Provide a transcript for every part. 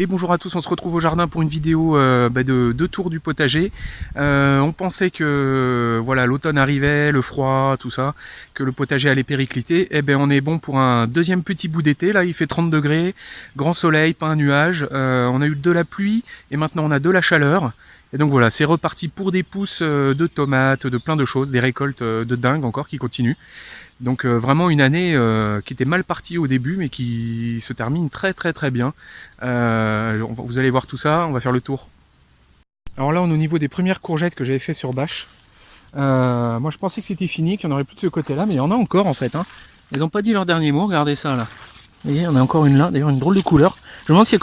Et bonjour à tous, on se retrouve au jardin pour une vidéo de tour du potager. On pensait que voilà, l'automne arrivait, le froid, tout ça, que le potager allait péricliter. Eh ben on est bon pour un deuxième petit bout d'été. Là il fait 30 degrés, grand soleil, pas un nuage. On a eu de la pluie et maintenant on a de la chaleur. Et donc voilà, c'est reparti pour des pousses de tomates, de plein de choses, des récoltes de dingue encore qui continuent. Donc vraiment une année qui était mal partie au début mais qui se termine très très très bien. Vous allez voir tout ça, on va faire le tour. Alors là on est au niveau des premières courgettes que j'avais fait sur bâche. Moi je pensais que c'était fini, qu'il n'y en aurait plus de ce côté là, mais il y en a encore en fait. Ils n'ont pas dit leur dernier mot, regardez ça là. Vous voyez, on a encore une là, d'ailleurs une drôle de couleur. Je me demande si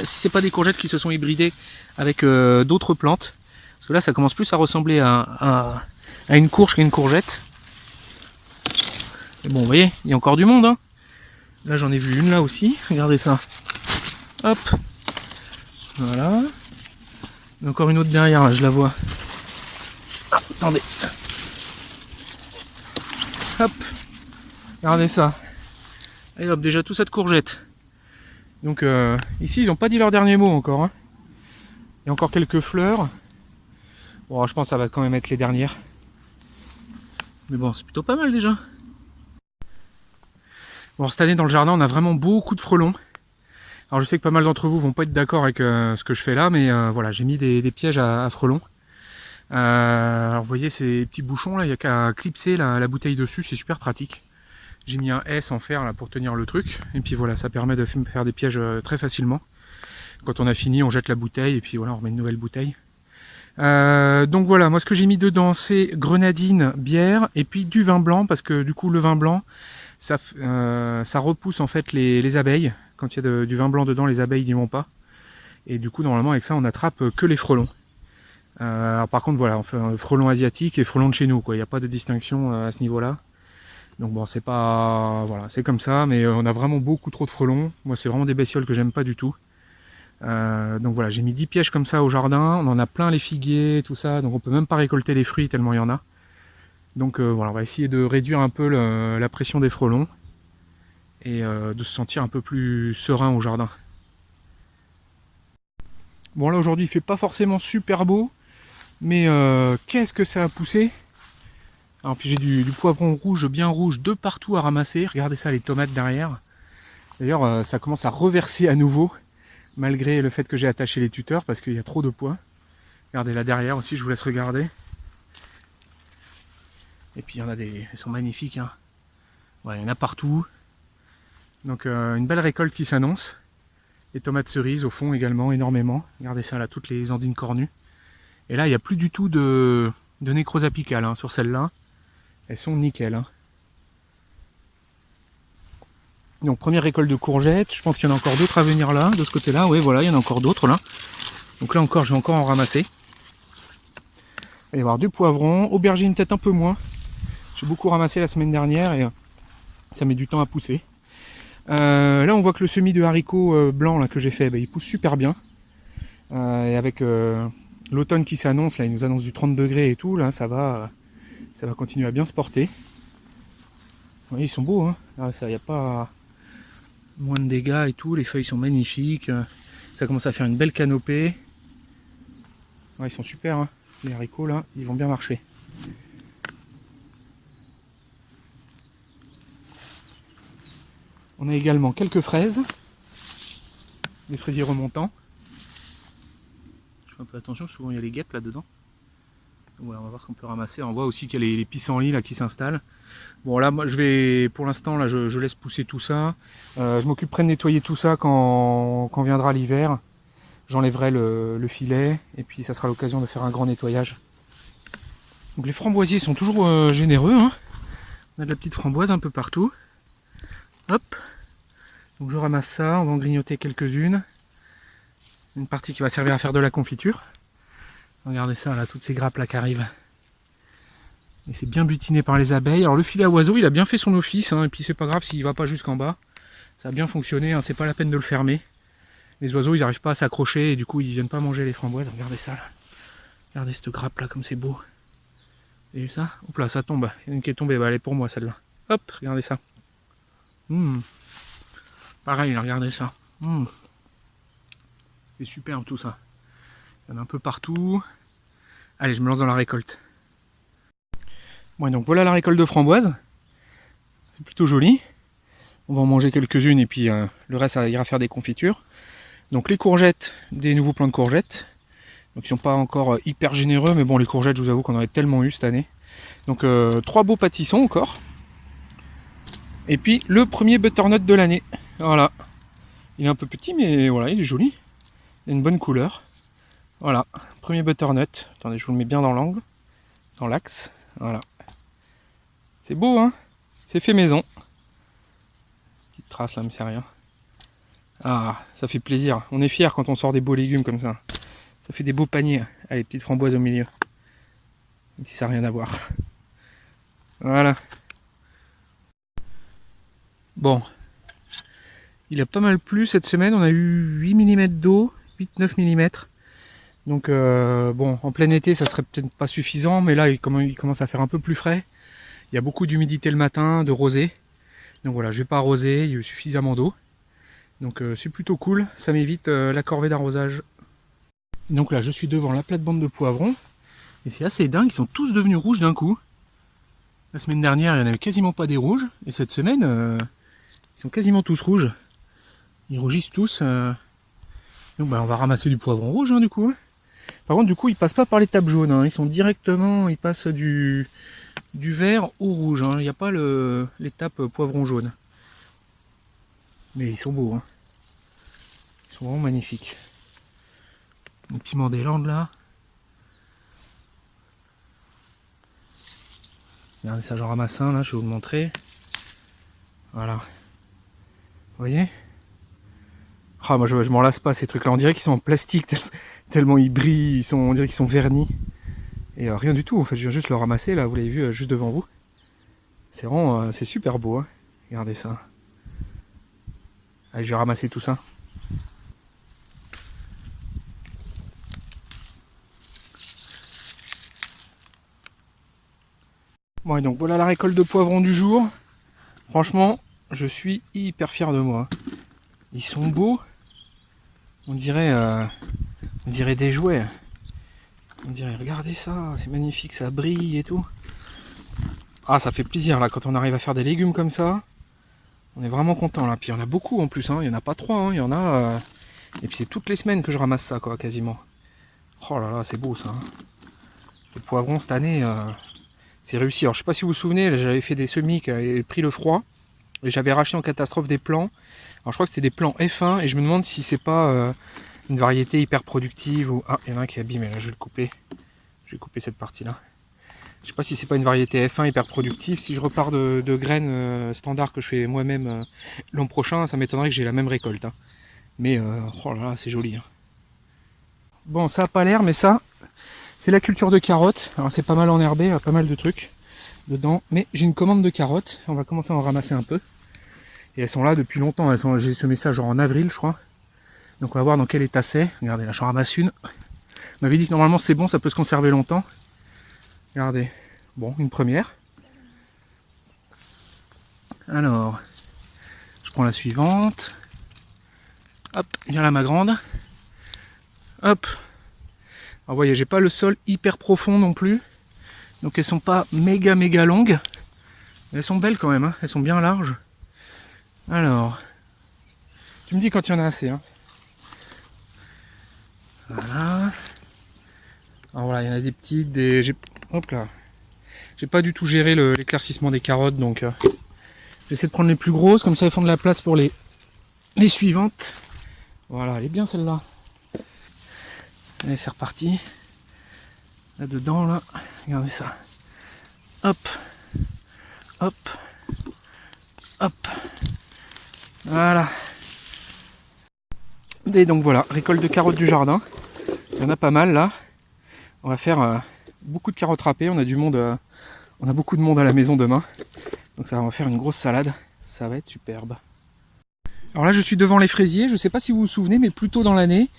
c'est pas des courgettes qui se sont hybridées avec d'autres plantes. Parce que là ça commence plus à ressembler à une courge qu'à une courgette. Et bon, vous voyez, il y a encore du monde. Là, j'en ai vu une là aussi. Regardez ça. Hop. Voilà. Il y a encore une autre derrière, là, je la vois. Ah, attendez. Hop. Regardez ça. Et hop, déjà tout ça de courgettes. Donc, ici, ils n'ont pas dit leur dernier mot encore. Il y a encore quelques fleurs. Bon, je pense que ça va quand même être les dernières. Mais bon, c'est plutôt pas mal déjà. Bon, cette année dans le jardin on a vraiment beaucoup de frelons. Alors je sais que pas mal d'entre vous vont pas être d'accord avec ce que je fais là, mais voilà, j'ai mis des pièges à frelons. Alors vous voyez ces petits bouchons là, il n'y a qu'à clipser la bouteille dessus, c'est super pratique. J'ai mis un S en fer là pour tenir le truc, et puis voilà, ça permet de faire des pièges très facilement. Quand on a fini, on jette la bouteille, et puis voilà, on remet une nouvelle bouteille. Donc voilà, moi ce que j'ai mis dedans c'est grenadine, bière, et puis du vin blanc, parce que du coup le vin blanc, ça repousse en fait les abeilles. Quand il y a du vin blanc dedans, les abeilles n'y vont pas. Et du coup, normalement, avec ça, on attrape que les frelons. Alors, par contre, voilà, on fait un frelon asiatique et frelon de chez nous, quoi. Il n'y a pas de distinction à ce niveau-là. Donc bon, c'est pas, voilà, c'est comme ça, mais on a vraiment beaucoup trop de frelons. Moi, c'est vraiment des bestioles que j'aime pas du tout. Donc voilà, j'ai mis 10 pièges comme ça au jardin. On en a plein les figuiers, tout ça. Donc on peut même pas récolter les fruits tellement il y en a. Donc voilà, on va essayer de réduire un peu la pression des frelons et de se sentir un peu plus serein au jardin. Bon là aujourd'hui il fait pas forcément super beau, mais qu'est-ce que ça a poussé. Alors puis j'ai du poivron rouge, bien rouge, de partout à ramasser. Regardez ça, les tomates derrière. D'ailleurs ça commence à reverser à nouveau, malgré le fait que j'ai attaché les tuteurs, parce qu'il y a trop de poids. Regardez là derrière aussi, je vous laisse regarder. Et puis il y en a elles sont magnifiques. Voilà, il y en a partout. Donc une belle récolte qui s'annonce. Les tomates cerises au fond également, énormément. Regardez ça là, toutes les andines cornues. Et là, il n'y a plus du tout de nécrose apicale sur celles-là. Elles sont nickel. Donc première récolte de courgettes. Je pense qu'il y en a encore d'autres à venir là, de ce côté-là. Oui, voilà, il y en a encore d'autres là. Donc là encore, je vais encore en ramasser. Il va y avoir du poivron. Aubergine peut-être un peu moins. J'ai beaucoup ramassé la semaine dernière et ça met du temps à pousser. Là on voit que le semis de haricots blancs là, que j'ai fait, il pousse super bien. Et avec l'automne qui s'annonce, là il nous annonce du 30 degrés et tout, là ça va continuer à bien se porter. Vous voyez, ils sont beaux, là, ça, y a pas moins de dégâts et tout, les feuilles sont magnifiques. Ça commence à faire une belle canopée. Ouais, ils sont super, les haricots là, ils vont bien marcher. On a également quelques fraises, des fraisiers remontants. Je fais un peu attention, souvent il y a les guêpes là-dedans. Voilà, on va voir ce qu'on peut ramasser. On voit aussi qu'il y a les pissenlits là qui s'installent. Bon là, moi je vais, pour l'instant là, je laisse pousser tout ça. Je m'occuperai de nettoyer tout ça quand viendra l'hiver. J'enlèverai le filet et puis ça sera l'occasion de faire un grand nettoyage. Donc les framboisiers sont toujours généreux. On a de la petite framboise un peu partout. Hop. Donc je ramasse ça, on va en grignoter quelques-unes. Une partie qui va servir à faire de la confiture. Regardez ça là, toutes ces grappes là qui arrivent. Et c'est bien butiné par les abeilles. Alors le filet à oiseaux, il a bien fait son office, et puis c'est pas grave s'il va pas jusqu'en bas. Ça a bien fonctionné, c'est pas la peine de le fermer. Les oiseaux, ils n'arrivent pas à s'accrocher et du coup ils viennent pas manger les framboises. Regardez ça là. Regardez cette grappe là comme c'est beau. Vous avez vu ça? Hop là, ça tombe. Il y en a une qui est tombée, elle est pour moi celle-là. Hop, regardez ça. Pareil, regardez ça. C'est superbe tout ça. Il y en a un peu partout. Allez, je me lance dans la récolte. Bon, donc voilà la récolte de framboises. C'est plutôt joli. On va en manger quelques-unes et puis le reste ça ira faire des confitures. Donc les courgettes, des nouveaux plants de courgettes. Donc ils sont pas encore hyper généreux, mais bon les courgettes je vous avoue qu'on en a tellement eu cette année. Donc 3 beaux pâtissons encore. Et puis le premier butternut de l'année. Voilà. Il est un peu petit mais voilà, il est joli. Il a une bonne couleur. Voilà, premier butternut. Attendez, je vous le mets bien dans l'angle, dans l'axe. Voilà. C'est beau, hein? C'est fait maison. Petite trace là, mais c'est rien. Ah, ça fait plaisir. On est fiers quand on sort des beaux légumes comme ça. Ça fait des beaux paniers. Allez, petite framboise au milieu. Même si ça n'a rien à voir. Voilà. Bon. Il a pas mal plu cette semaine. On a eu 8 mm d'eau. 8-9 mm. Donc bon, en plein été ça serait peut-être pas suffisant, mais là il commence à faire un peu plus frais. Il y a beaucoup d'humidité le matin, de rosée. Donc voilà, je vais pas arroser, il y a eu suffisamment d'eau. Donc c'est plutôt cool, ça m'évite la corvée d'arrosage. Donc là je suis devant la plate-bande de poivrons. Et c'est assez dingue, ils sont tous devenus rouges d'un coup. La semaine dernière il n'y en avait quasiment pas des rouges. Et cette semaine, ils sont quasiment tous rouges. Ils rougissent tous. Donc bah, on va ramasser du poivron rouge hein, du coup. Par contre, du coup, ils passent pas par l'étape jaune. Hein. Ils sont directement, ils passent du vert au rouge. Hein. Il n'y a pas l'étape poivron jaune. Mais ils sont beaux. Hein. Ils sont vraiment magnifiques. Un petit Mandéland là. Regardez ça, j'en ramasse un là, je vais vous le montrer. Voilà. Vous voyez? Ah, moi je m'en lasse pas ces trucs là. On dirait qu'ils sont en plastique tellement ils brillent. On dirait qu'ils sont vernis. Et rien du tout, en fait, je viens juste le ramasser, là, vous l'avez vu, juste devant vous. C'est vraiment, c'est super beau, hein. Regardez ça. Allez, je vais ramasser tout ça. Bon, et donc voilà la récolte de poivrons du jour. Franchement, je suis hyper fier de moi. Ils sont beaux. On dirait des jouets. On dirait, regardez ça, c'est magnifique, ça brille et tout. Ah, ça fait plaisir là quand on arrive à faire des légumes comme ça. On est vraiment content là. Puis il y en a beaucoup en plus, hein. Il n'y en a pas 3, hein. Il y en a. Et puis c'est toutes les semaines que je ramasse ça, quoi, quasiment. Oh là là, c'est beau ça. Hein. Le poivron cette année, c'est réussi. Alors je sais pas si vous vous souvenez, j'avais fait des semis qui avaient pris le froid. Et j'avais racheté en catastrophe des plants. Alors je crois que c'était des plants F1 et je me demande si c'est pas une variété hyper productive ou... Ah, il y en a un qui est abîmé là, je vais le couper. Je vais couper cette partie-là. Je sais pas si c'est pas une variété F1 hyper productive. Si je repars de graines standard que je fais moi-même l'an prochain, ça m'étonnerait que j'ai la même récolte. Hein. Mais oh là là, c'est joli. Hein. Bon, ça a pas l'air, mais ça, c'est la culture de carottes. Alors c'est pas mal enherbé, il y a pas mal de trucs dedans. Mais j'ai une commande de carottes. On va commencer à en ramasser un peu. Et elles sont là depuis longtemps. J'ai semé ça genre en avril, je crois. Donc on va voir dans quel état c'est. Regardez, là j'en ramasse une. On m'avait dit que normalement c'est bon, ça peut se conserver longtemps. Regardez. Bon, une première. Alors, je prends la suivante. Hop, viens là ma grande. Hop. Alors vous voyez, j'ai pas le sol hyper profond non plus. Donc elles sont pas méga longues. Mais elles sont belles quand même, hein. Elles sont bien larges. Alors, tu me dis quand il y en a assez. Hein. Voilà. Alors voilà, il y en a des petites, hop là. J'ai pas du tout géré l'éclaircissement des carottes, donc j'essaie de prendre les plus grosses, comme ça elles font de la place pour les suivantes. Voilà, elle est bien celle-là. Allez, c'est reparti. Là dedans, là, regardez ça. Hop, hop, hop. Voilà. Et donc voilà, récolte de carottes du jardin. Il y en a pas mal là. On va faire beaucoup de carottes râpées. On a du monde, on a beaucoup de monde à la maison demain. Donc ça, on va faire une grosse salade. Ça va être superbe. Alors là, je suis devant les fraisiers. Je ne sais pas si vous vous souvenez, mais plus tôt dans l'année,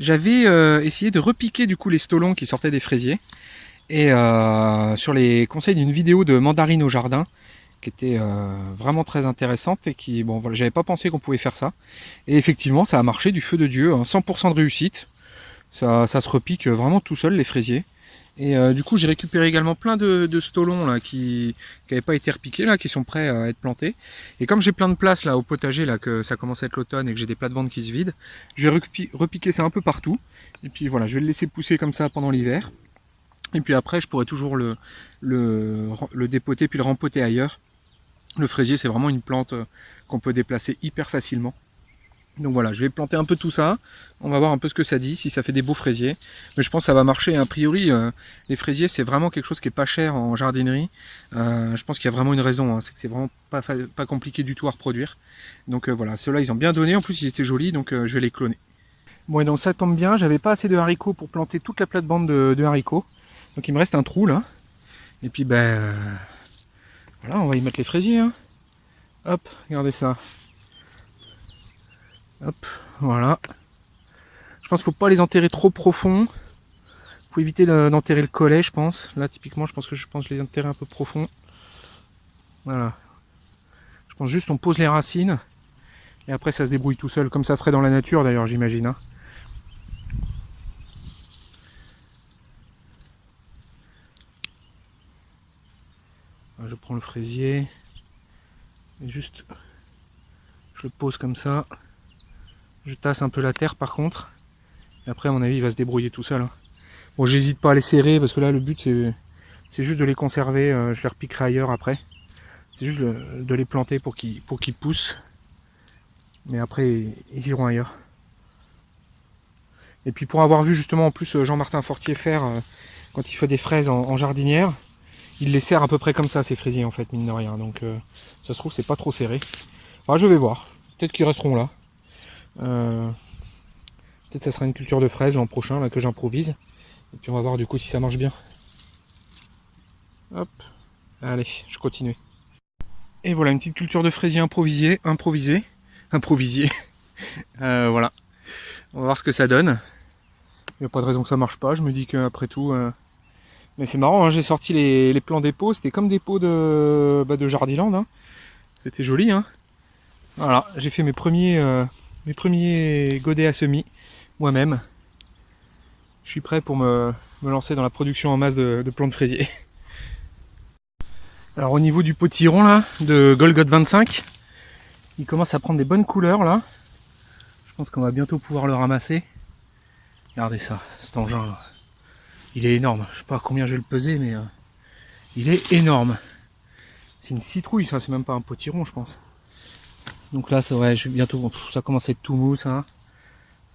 j'avais essayé de repiquer du coup les stolons qui sortaient des fraisiers. Et sur les conseils d'une vidéo de Mandarine au jardin. qui était vraiment très intéressante et qui, bon voilà, j'avais pas pensé qu'on pouvait faire ça. Et effectivement, ça a marché du feu de Dieu, 100% de réussite. Ça se repique vraiment tout seul les fraisiers. Et du coup, j'ai récupéré également plein de stolons là qui n'avaient pas été repiqués là, qui sont prêts à être plantés. Et comme j'ai plein de place là au potager là, que ça commence à être l'automne et que j'ai des plates-bandes qui se vident, je vais repiquer ça un peu partout. Et puis voilà, je vais le laisser pousser comme ça pendant l'hiver. Et puis après, je pourrais toujours le dépoter puis le rempoter ailleurs. Le fraisier, c'est vraiment une plante qu'on peut déplacer hyper facilement. Donc voilà, je vais planter un peu tout ça. On va voir un peu ce que ça dit, si ça fait des beaux fraisiers. Mais je pense que ça va marcher. A priori, les fraisiers, c'est vraiment quelque chose qui est pas cher en jardinerie. Je pense qu'il y a vraiment une raison. Hein. C'est que c'est vraiment pas compliqué du tout à reproduire. Donc voilà, ceux-là, ils ont bien donné. En plus, ils étaient jolis, donc je vais les cloner. Bon, et donc ça tombe bien. J'avais pas assez de haricots pour planter toute la plate-bande de haricots. Donc il me reste un trou là. Et puis ben voilà, on va y mettre les fraisiers. Hein. Hop, regardez ça. Hop, voilà. Je pense qu'il ne faut pas les enterrer trop profond. Il faut éviter d'enterrer le collet, je pense. Là, typiquement, je pense que je les enterrer un peu profond. Voilà. Je pense juste on pose les racines. Et après, ça se débrouille tout seul, comme ça ferait dans la nature d'ailleurs, j'imagine. Hein. Je prends le fraisier. Et juste, je le pose comme ça. Je tasse un peu la terre par contre. Et après, à mon avis, il va se débrouiller tout seul. Hein. Bon, j'hésite pas à les serrer parce que là, le but, c'est juste de les conserver. Je les repiquerai ailleurs après. C'est juste de les planter pour qu'ils poussent. Mais après, ils iront ailleurs. Et puis pour avoir vu justement en plus Jean-Martin Fortier faire quand il fait des fraises en jardinière, il les serre à peu près comme ça, ces fraisiers en fait, mine de rien. Donc ça se trouve, c'est pas trop serré. Enfin, je vais voir. Peut-être qu'ils resteront là. Peut-être ça sera une culture de fraises l'an prochain là, que j'improvise. Et puis on va voir du coup si ça marche bien. Hop. Allez, je continue. Et voilà, une petite culture de fraisier improvisée. Voilà. On va voir ce que ça donne. Il n'y a pas de raison que ça marche pas. Je me dis qu'après tout... Mais c'est marrant, hein, j'ai sorti les plants des pots. C'était comme des pots de Jardiland. Hein. C'était joli. Hein. Voilà, j'ai fait mes premiers godets à semis moi-même. Je suis prêt pour me lancer dans la production en masse de plantes fraisiers. Alors au niveau du potiron là, de Golgot 25, il commence à prendre des bonnes couleurs là. Je pense qu'on va bientôt pouvoir le ramasser. Regardez ça, cet engin là. Il est énorme. Je sais pas combien je vais le peser, mais il est énorme. C'est une citrouille, ça, c'est même pas un potiron, je pense. Donc là, ouais, je vais bientôt. Ça commence à être tout mou, ça.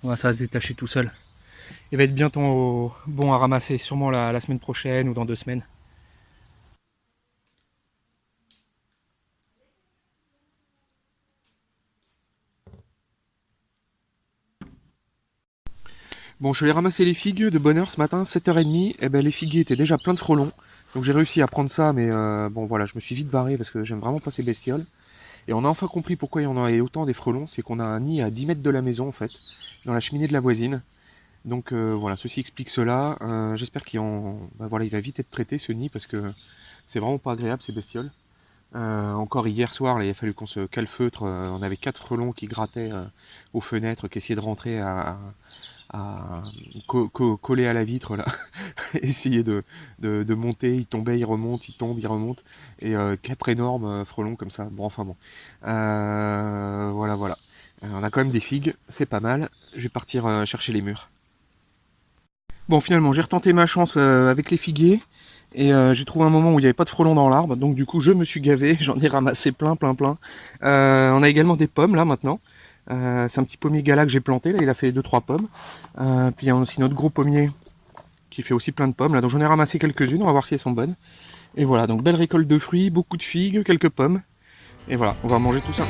Ouais, ça va se détacher tout seul. Il va être bientôt bon à ramasser, sûrement la semaine prochaine ou dans 2 semaines. Bon, je suis allé ramasser les figues de bonne heure ce matin, 7h30. Et ben, les figuiers étaient déjà pleins de frelons. Donc j'ai réussi à prendre ça, mais bon voilà, je me suis vite barré parce que j'aime vraiment pas ces bestioles. Et on a enfin compris pourquoi il y en avait autant des frelons, c'est qu'on a un nid à 10 mètres de la maison en fait, dans la cheminée de la voisine. Donc voilà, ceci explique cela. J'espère qu'il voilà, il va vite être traité ce nid parce que c'est vraiment pas agréable ces bestioles. Encore hier soir, là, il a fallu qu'on se calfeutre. On avait 4 frelons qui grattaient aux fenêtres, qui essayaient de rentrer à coller à la vitre là, essayer de monter, ils tombaient, ils remontent, ils tombent, ils remontent, et 4 énormes frelons comme ça. Bon, enfin bon, voilà. On a quand même des figues, c'est pas mal. Je vais partir chercher les mûres. Bon, finalement, j'ai retenté ma chance avec les figuiers. Et j'ai trouvé un moment où il n'y avait pas de frelons dans l'arbre, donc du coup je me suis gavé, j'en ai ramassé plein. On a également des pommes là maintenant. C'est un petit pommier gala que j'ai planté, là il a fait 2-3 pommes. Puis il y a aussi notre gros pommier qui fait aussi plein de pommes, là donc j'en ai ramassé quelques-unes, on va voir si elles sont bonnes. Et voilà, donc belle récolte de fruits, beaucoup de figues, quelques pommes. Et voilà, on va manger tout ça.